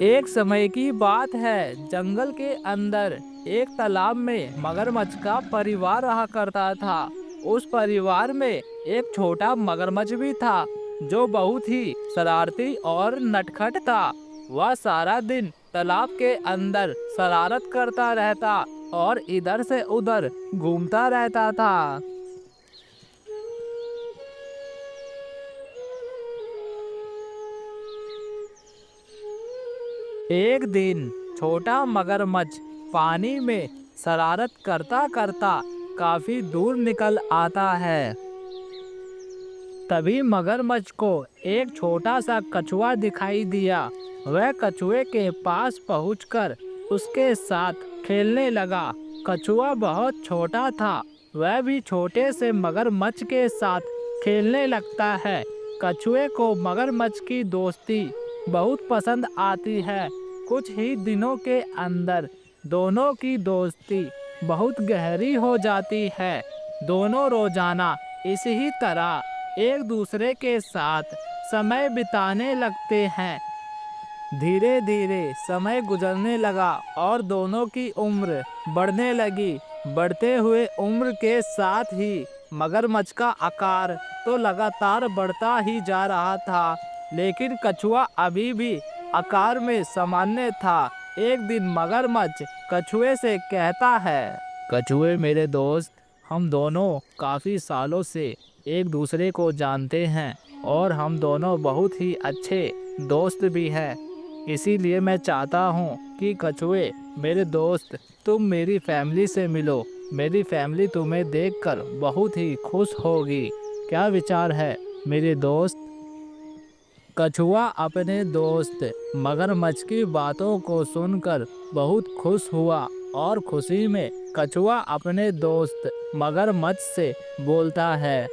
एक समय की बात है, जंगल के अंदर एक तालाब में मगरमच्छ का परिवार रहा करता था। उस परिवार में एक छोटा मगरमच्छ भी था, जो बहुत ही शरारती और नटखट था। वह सारा दिन तालाब के अंदर शरारत करता रहता और इधर से उधर घूमता रहता था। एक दिन छोटा मगरमच्छ पानी में शरारत करता करता काफी दूर निकल आता है। तभी मगरमच्छ को एक छोटा सा कछुआ दिखाई दिया। वह कछुए के पास पहुंचकर उसके साथ खेलने लगा। कछुआ बहुत छोटा था, वह भी छोटे से मगरमच्छ के साथ खेलने लगता है। कछुए को मगरमच्छ की दोस्ती बहुत पसंद आती है। कुछ ही दिनों के अंदर दोनों की दोस्ती बहुत गहरी हो जाती है। दोनों रोजाना इसी तरह एक दूसरे के साथ समय बिताने लगते हैं। धीरे धीरे समय गुजरने लगा और दोनों की उम्र बढ़ने लगी। बढ़ते हुए उम्र के साथ ही मगरमच्छ का आकार तो लगातार बढ़ता ही जा रहा था, लेकिन कछुआ अभी भी आकार में सामान्य था। एक दिन मगरमच्छ कछुए से कहता है, कछुए मेरे दोस्त, हम दोनों काफी सालों से एक दूसरे को जानते हैं और हम दोनों बहुत ही अच्छे दोस्त भी हैं। इसीलिए मैं चाहता हूँ कि कछुए मेरे दोस्त, तुम मेरी फैमिली से मिलो। मेरी फैमिली तुम्हें देखकर बहुत ही खुश होगी। क्या विचार है मेरे दोस्त? कछुआ अपने दोस्त मगरमच्छ की बातों को सुनकर बहुत खुश हुआ और खुशी में कछुआ अपने दोस्त मगरमच्छ से बोलता है,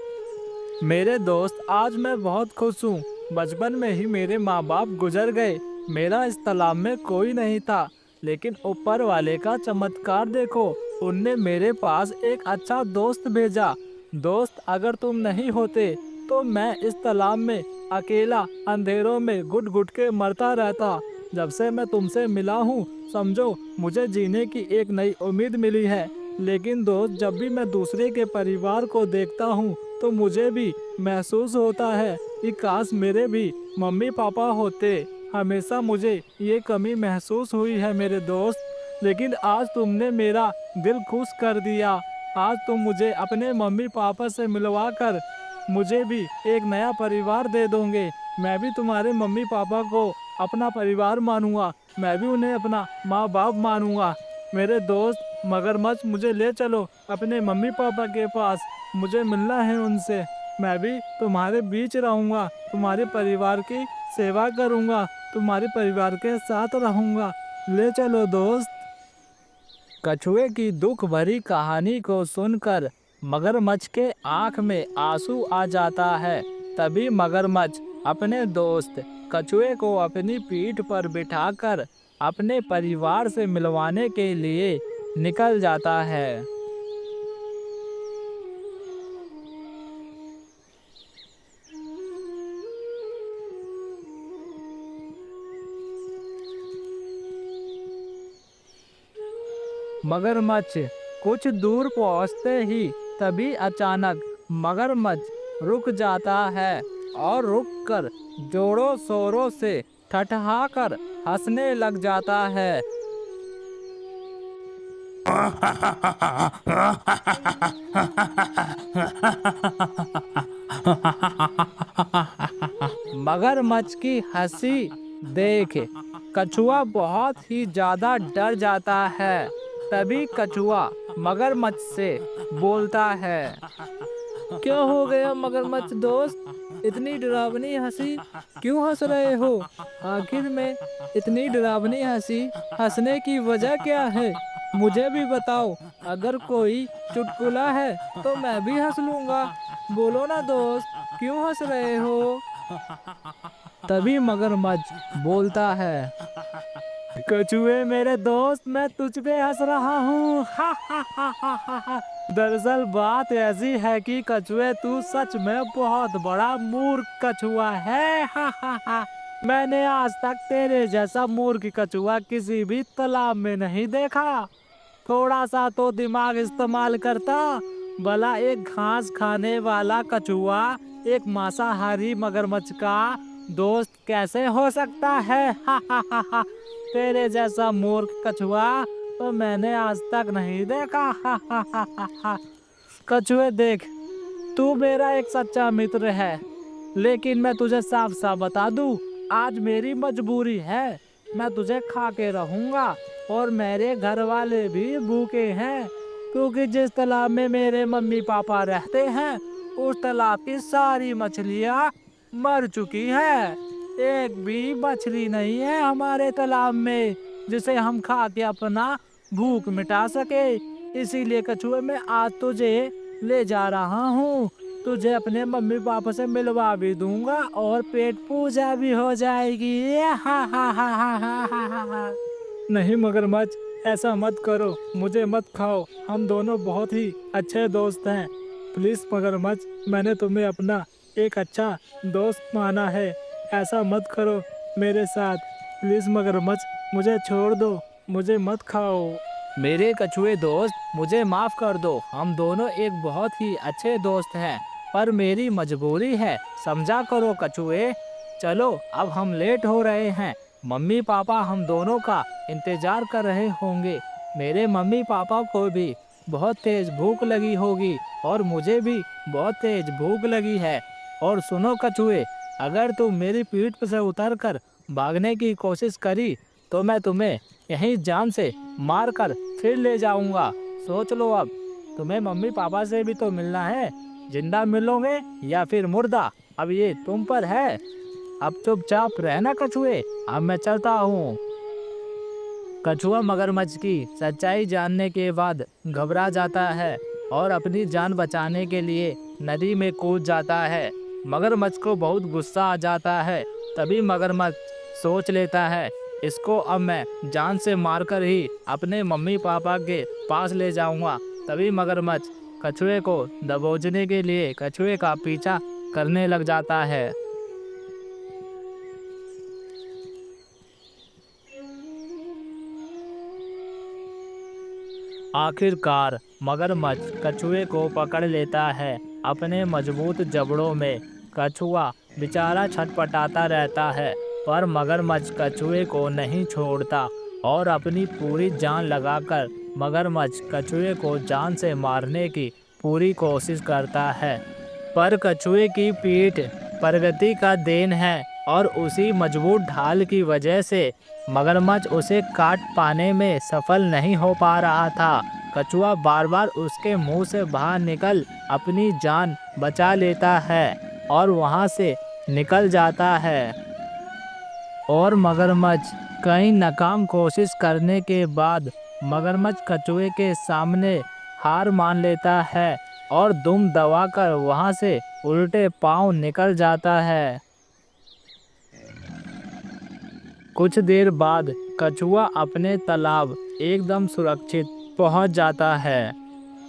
मेरे दोस्त, आज मैं बहुत खुश हूँ। बचपन में ही मेरे माँ बाप गुजर गए। मेरा इस तालाब में कोई नहीं था, लेकिन ऊपर वाले का चमत्कार देखो, उनने मेरे पास एक अच्छा दोस्त भेजा। दोस्त, अगर तुम नहीं होते तो मैं इस तालाब में अकेला अंधेरों में घुट घुट के मरता रहता। जब से मैं तुमसे मिला हूँ, समझो मुझे जीने की एक नई उम्मीद मिली है। लेकिन दोस्त, जब भी मैं दूसरे के परिवार को देखता हूँ तो मुझे भी महसूस होता है कि काश मेरे भी मम्मी पापा होते। हमेशा मुझे ये कमी महसूस हुई है मेरे दोस्त, लेकिन आज तुमने मेरा दिल खुश कर दिया। आज तुम मुझे अपने मम्मी पापा से मिलवा कर मुझे भी एक नया परिवार दे दोगे। मैं भी तुम्हारे मम्मी पापा को अपना परिवार मानूंगा। मैं भी उन्हें अपना माँ बाप मानूंगा। मेरे दोस्त मगरमच्छ, मुझे ले चलो अपने मम्मी पापा के पास। मुझे मिलना है उनसे। मैं भी तुम्हारे बीच रहूंगा, तुम्हारे परिवार की सेवा करूंगा, तुम्हारे परिवार के साथ रहूंगा। ले चलो दोस्त। कछुए की दुख भरी कहानी को सुनकर मगरमच्छ के आंख में आंसू आ जाता है। तभी मगरमच्छ अपने दोस्त कछुए को अपनी पीठ पर बिठाकर अपने परिवार से मिलवाने के लिए निकल जाता है। मगरमच्छ कुछ दूर पहुंचते ही तभी अचानक मगरमच्छ रुक जाता है और रुककर जोरों शोरों से ठठहाकर हंसने लग जाता है। मगरमच्छ की हंसी देख कछुआ बहुत ही ज्यादा डर जाता है। तभी कछुआ मगरमच्छ से बोलता है, क्या हो गया मगरमच्छ दोस्त? इतनी डरावनी हंसी क्यों हंस रहे हो? आखिर में इतनी डरावनी हंसी हंसने की वजह क्या है? मुझे भी बताओ। अगर कोई चुटकुला है तो मैं भी हंस लूंगा। बोलो ना दोस्त, क्यों हंस रहे हो? तभी मगरमच्छ बोलता है, कछुए मेरे दोस्त, मैं तुझ पे हंस रहा हूँ। हा हा हा हा हा हा। दरअसल बात ऐसी है कि कछुए, तू सच में बहुत बड़ा मूर्ख कछुआ है। हा हा हा। मैंने आज तक तेरे जैसा मूर्ख कछुआ किसी भी तालाब में नहीं देखा। थोड़ा सा तो दिमाग इस्तेमाल करता। भला एक घास खाने वाला कछुआ एक मांसाहारी मगरमच्छ का दोस्त कैसे हो सकता है? हा हा हा हा। तेरे जैसा मूर्ख कछुआ तो मैंने आज तक नहीं देखा। हा हा हा हा हा। कछुए देख, तू मेरा एक सच्चा मित्र है, लेकिन मैं तुझे साफ साफ बता दूं, आज मेरी मजबूरी है। मैं तुझे खा के रहूंगा और मेरे घर वाले भी भूखे हैं, क्योंकि जिस तालाब में मेरे मम्मी पापा रहते हैं उस तालाब की सारी मछलियां मर चुकी हैं। एक भी मछली नहीं है हमारे तालाब में जिसे हम खा के अपना भूख मिटा सके। इसीलिए कछुए मैं आज तुझे ले जा रहा हूँ। तुझे अपने मम्मी पापा से मिलवा भी दूंगा और पेट पूजा भी हो जाएगी। हा हा हा हा हा हा हा हा। नहीं मगरमच्छ, ऐसा मत करो, मुझे मत खाओ। हम दोनों बहुत ही अच्छे दोस्त हैं। प्लीज मगरमच्छ, मैंने तुम्हें अपना एक अच्छा दोस्त माना है। ऐसा मत करो मेरे साथ। प्लीज मगरमच्छ, मुझे छोड़ दो, मुझे मत खाओ। मेरे कछुए दोस्त, मुझे माफ कर दो। हम दोनों एक बहुत ही अच्छे दोस्त हैं, पर मेरी मजबूरी है, समझा करो कछुए। चलो अब हम लेट हो रहे हैं। मम्मी पापा हम दोनों का इंतजार कर रहे होंगे। मेरे मम्मी पापा को भी बहुत तेज भूख लगी होगी और मुझे भी बहुत तेज भूख लगी है। और सुनो कछुए, अगर तुम मेरी पीठ से उतरकर भागने की कोशिश करी तो मैं तुम्हें यहीं जान से मार कर फिर ले जाऊंगा। सोच लो अब, तुम्हें मम्मी पापा से भी तो मिलना है। जिंदा मिलोगे या फिर मुर्दा, अब ये तुम पर है। अब चुपचाप रहना कछुए, अब मैं चलता हूँ। कछुआ मगरमच्छ की सच्चाई जानने के बाद घबरा जाता है और अपनी जान बचाने के लिए नदी में कूद जाता है। मगरमच्छ को बहुत गुस्सा आ जाता है। तभी मगरमच्छ सोच लेता है, इसको अब मैं जान से मारकर ही अपने मम्मी पापा के पास ले जाऊंगा। तभी मगरमच्छ कछुए को दबोचने के लिए कछुए का पीछा करने लग जाता है। आखिरकार मगरमच्छ कछुए को पकड़ लेता है अपने मजबूत जबड़ों में। कछुआ बेचारा छटपटाता रहता है, पर मगरमच्छ कछुए को नहीं छोड़ता और अपनी पूरी जान लगाकर मगरमच्छ कछुए को जान से मारने की पूरी कोशिश करता है। पर कछुए की पीठ प्रगति का देन है और उसी मजबूत ढाल की वजह से मगरमच्छ उसे काट पाने में सफल नहीं हो पा रहा था। कछुआ बार बार उसके मुंह से बाहर निकल अपनी जान बचा लेता है और वहां से निकल जाता है। और मगरमच्छ कई नाकाम कोशिश करने के बाद मगरमच्छ कछुए के सामने हार मान लेता है और दुम दबाकर वहां से उल्टे पांव निकल जाता है। कुछ देर बाद कछुआ अपने तालाब एकदम सुरक्षित पहुंच जाता है।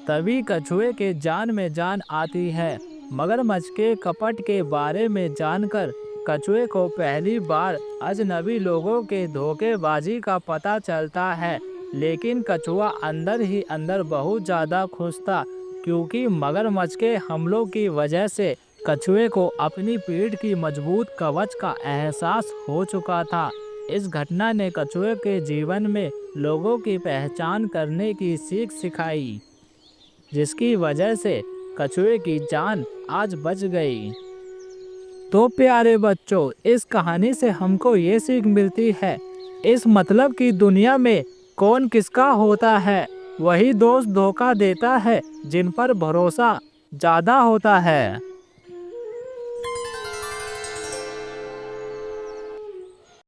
तभी कछुए के जान में जान आती है। मगरमच्छ के कपट के बारे में जानकर कछुए को पहली बार अजनबी लोगों के धोखेबाजी का पता चलता है, लेकिन कछुआ अंदर ही अंदर बहुत ज़्यादा खुश था, क्योंकि मगरमच्छ के हमलों की वजह से कछुए को अपनी पीठ की मजबूत कवच का एहसास हो चुका था। इस घटना ने कछुए के जीवन में लोगों की पहचान करने की सीख सिखाई, जिसकी वजह से कछुए की जान आज बच गई। तो प्यारे बच्चों, इस कहानी से हमको ये सीख मिलती है, इस मतलब की दुनिया में कौन किसका होता है, वही दोस्त धोखा देता है जिन पर भरोसा ज़्यादा होता है।